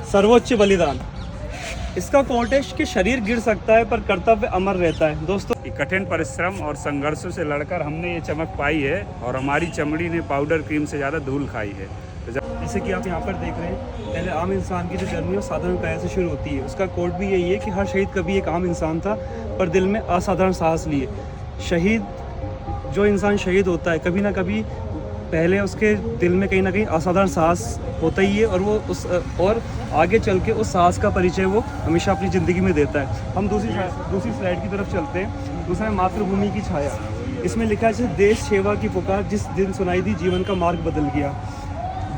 सर्वोच्च बलिदान। इसका कोट है कि शरीर गिर सकता है पर कर्तव्य अमर रहता है। दोस्तों, कठिन परिश्रम और संघर्षों से लड़कर हमने ये चमक पाई है और हमारी चमड़ी ने पाउडर क्रीम से ज़्यादा धूल खाई है। जैसे कि आप यहाँ पर देख रहे हैं, पहले आम इंसान की जो जर्नी है वो साधारण काया से शुरू होती है। उसका कोट भी यही है कि हर शहीद कभी एक आम इंसान था पर दिल में असाधारण साहस लिए। शहीद, जो इंसान शहीद होता है, कभी ना कभी पहले उसके दिल में कहीं ना कहीं असाधारण साहस होता ही है और वो और आगे चल के उस साहस का परिचय वो हमेशा अपनी ज़िंदगी में देता है। हम दूसरी स्लाइड की तरफ चलते हैं। दूसरा है मातृभूमि की छाया। इसमें लिखा है, देश सेवा की पुकार जिस दिन सुनाई दी, जीवन का मार्ग बदल गया।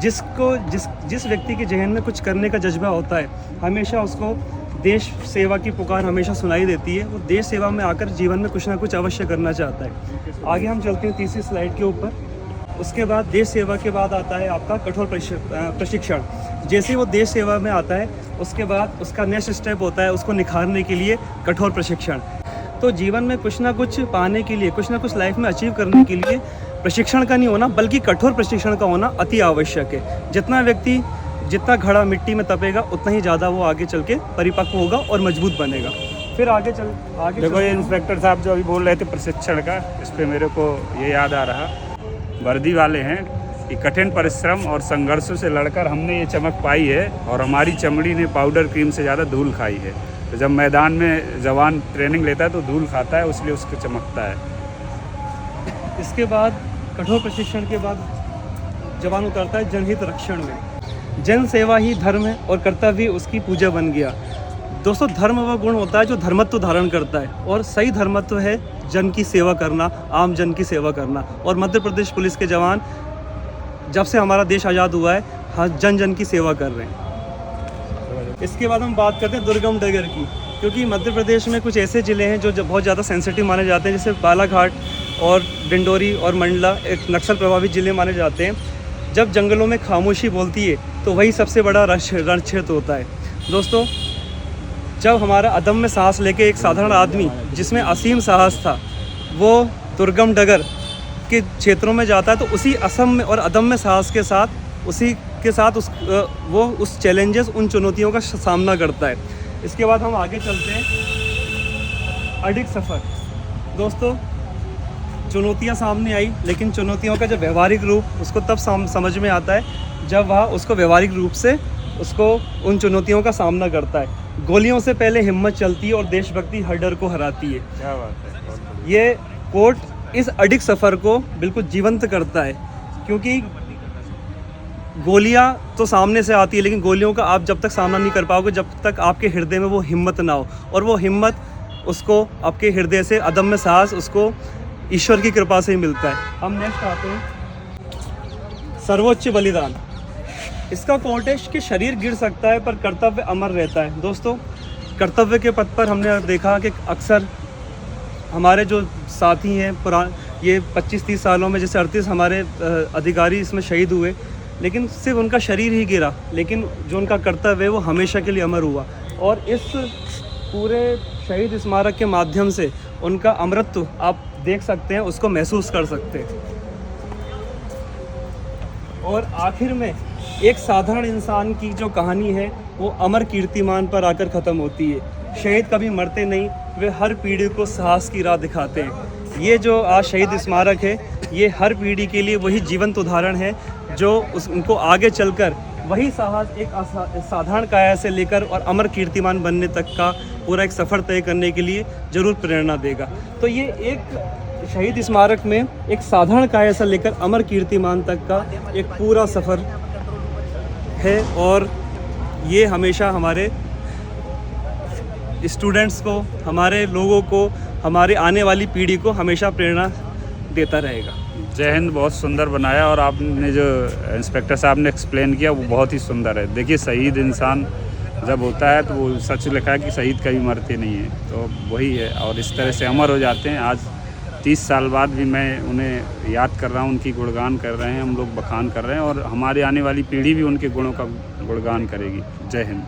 जिस व्यक्ति के जहन में कुछ करने का जज्बा होता है, हमेशा उसको देश सेवा की पुकार हमेशा सुनाई देती है। वो देश सेवा में आकर जीवन में कुछ ना कुछ अवश्य करना चाहता है। आगे हम चलते हैं तीसरी स्लाइड के ऊपर। उसके बाद देश सेवा के बाद आता है आपका कठोर प्रशिक्षण। जैसे वो देश सेवा में आता है, उसके बाद उसका नेक्स्ट स्टेप होता है उसको निखारने के लिए कठोर प्रशिक्षण। तो जीवन में कुछ ना कुछ पाने के लिए, कुछ ना कुछ लाइफ में अचीव करने के लिए प्रशिक्षण का नहीं होना बल्कि कठोर प्रशिक्षण का होना अति आवश्यक है। जितना घड़ा मिट्टी में तपेगा उतना ही ज़्यादा वो आगे चल के परिपक्व होगा और मजबूत बनेगा। फिर आगे देखो, ये इंस्पेक्टर साहब जो अभी बोल रहे थे प्रशिक्षण का, इस पर मेरे को ये याद आ रहा। वर्दी वाले हैं कि कठिन परिश्रम और संघर्षों से लड़कर हमने ये चमक पाई है और हमारी चमड़ी ने पाउडर क्रीम से ज़्यादा धूल खाई है। तो जब मैदान में जवान ट्रेनिंग लेता है तो धूल खाता है, इसलिए उसको चमकता है। इसके बाद कठोर प्रशिक्षण के बाद जवान उतरता है जनहित रक्षण में। जन सेवा ही धर्म है और कर्तव्य उसकी पूजा बन गया। दोस्तों, धर्म वह गुण होता है जो धर्मत्व धारण करता है और सही धर्मत्व है जन की सेवा करना, आम जन की सेवा करना। और मध्य प्रदेश पुलिस के जवान जब से हमारा देश आज़ाद हुआ है, हर जन की सेवा कर रहे हैं। इसके बाद हम बात करते हैं दुर्गम डगर की, क्योंकि मध्य प्रदेश में कुछ ऐसे ज़िले हैं जो बहुत ज़्यादा सेंसिटिव माने जाते हैं, जैसे बालाघाट और डिंडोरी और मंडला एक नक्सल प्रभावित ज़िले माने जाते हैं। जब जंगलों में खामोशी बोलती है तो वही सबसे बड़ा रण क्षेत्र होता है। दोस्तों, जब हमारा अदम्य साहस लेके एक साधारण आदमी जिसमें असीम साहस था, वो दुर्गम डगर के क्षेत्रों में जाता है, तो उसी असम और अदम्य साहस के साथ वो उस चैलेंजेस, उन चुनौतियों का सामना करता है। इसके बाद हम आगे चलते हैं अडिग सफ़र। दोस्तों, चुनौतियां सामने आई, लेकिन चुनौतियों का जो व्यवहारिक रूप उसको तब समझ में आता है जब वह उसको व्यवहारिक रूप से उसको उन चुनौतियों का सामना करता है। गोलियों से पहले हिम्मत चलती है और देशभक्ति हर डर को हराती है। क्या बात है। ये कोट इस अडिग सफ़र को बिल्कुल जीवंत करता है, क्योंकि गोलियां तो सामने से आती है, लेकिन गोलियों का आप जब तक सामना नहीं कर पाओगे जब तक आपके हृदय में वो हिम्मत ना हो। और वो हिम्मत उसको आपके हृदय से, अदम्य साहस उसको ईश्वर की कृपा से ही मिलता है। हम नेक्स्ट आते हैं सर्वोच्च बलिदान। इसका कोट है कि शरीर गिर सकता है पर कर्तव्य अमर रहता है। दोस्तों, कर्तव्य के पथ पर हमने देखा कि अक्सर हमारे जो साथी हैं ये 25-30 सालों में, जैसे 38 हमारे अधिकारी इसमें शहीद हुए, लेकिन सिर्फ उनका शरीर ही गिरा, लेकिन जो उनका कर्तव्य है वो हमेशा के लिए अमर हुआ। और इस पूरे शहीद स्मारक के माध्यम से उनका अमरत्व आप देख सकते हैं, उसको महसूस कर सकते हैं। और आखिर में एक साधारण इंसान की जो कहानी है वो अमर कीर्तिमान पर आकर ख़त्म होती है। शहीद कभी मरते नहीं, वे हर पीढ़ी को साहस की राह दिखाते हैं। ये जो आज शहीद स्मारक है, ये हर पीढ़ी के लिए वही जीवंत उदाहरण है जो उनको आगे चलकर वही साहस एक साधारण काया से लेकर और अमर कीर्तिमान बनने तक का पूरा एक सफ़र तय करने के लिए ज़रूर प्रेरणा देगा। तो ये एक शहीद स्मारक में एक साधारण काया से लेकर अमर कीर्तिमान तक का एक पूरा सफ़र है, और ये हमेशा हमारे स्टूडेंट्स को, हमारे लोगों को, हमारे आने वाली पीढ़ी को हमेशा प्रेरणा देता रहेगा। जय हिंद। बहुत सुंदर बनाया और आपने जो इंस्पेक्टर साहब ने एक्सप्लेन किया वो बहुत ही सुंदर है। देखिए, शहीद इंसान जब होता है तो वो सच लिखा है कि शहीद कभी मरते नहीं है, तो वही है और इस तरह से अमर हो जाते हैं। आज 30 साल बाद भी मैं उन्हें याद कर रहा हूँ, उनकी गुणगान कर रहे हैं हम लोग, बखान कर रहे हैं, और हमारी आने वाली पीढ़ी भी उनके गुणों का गुणगान करेगी। जय हिंद।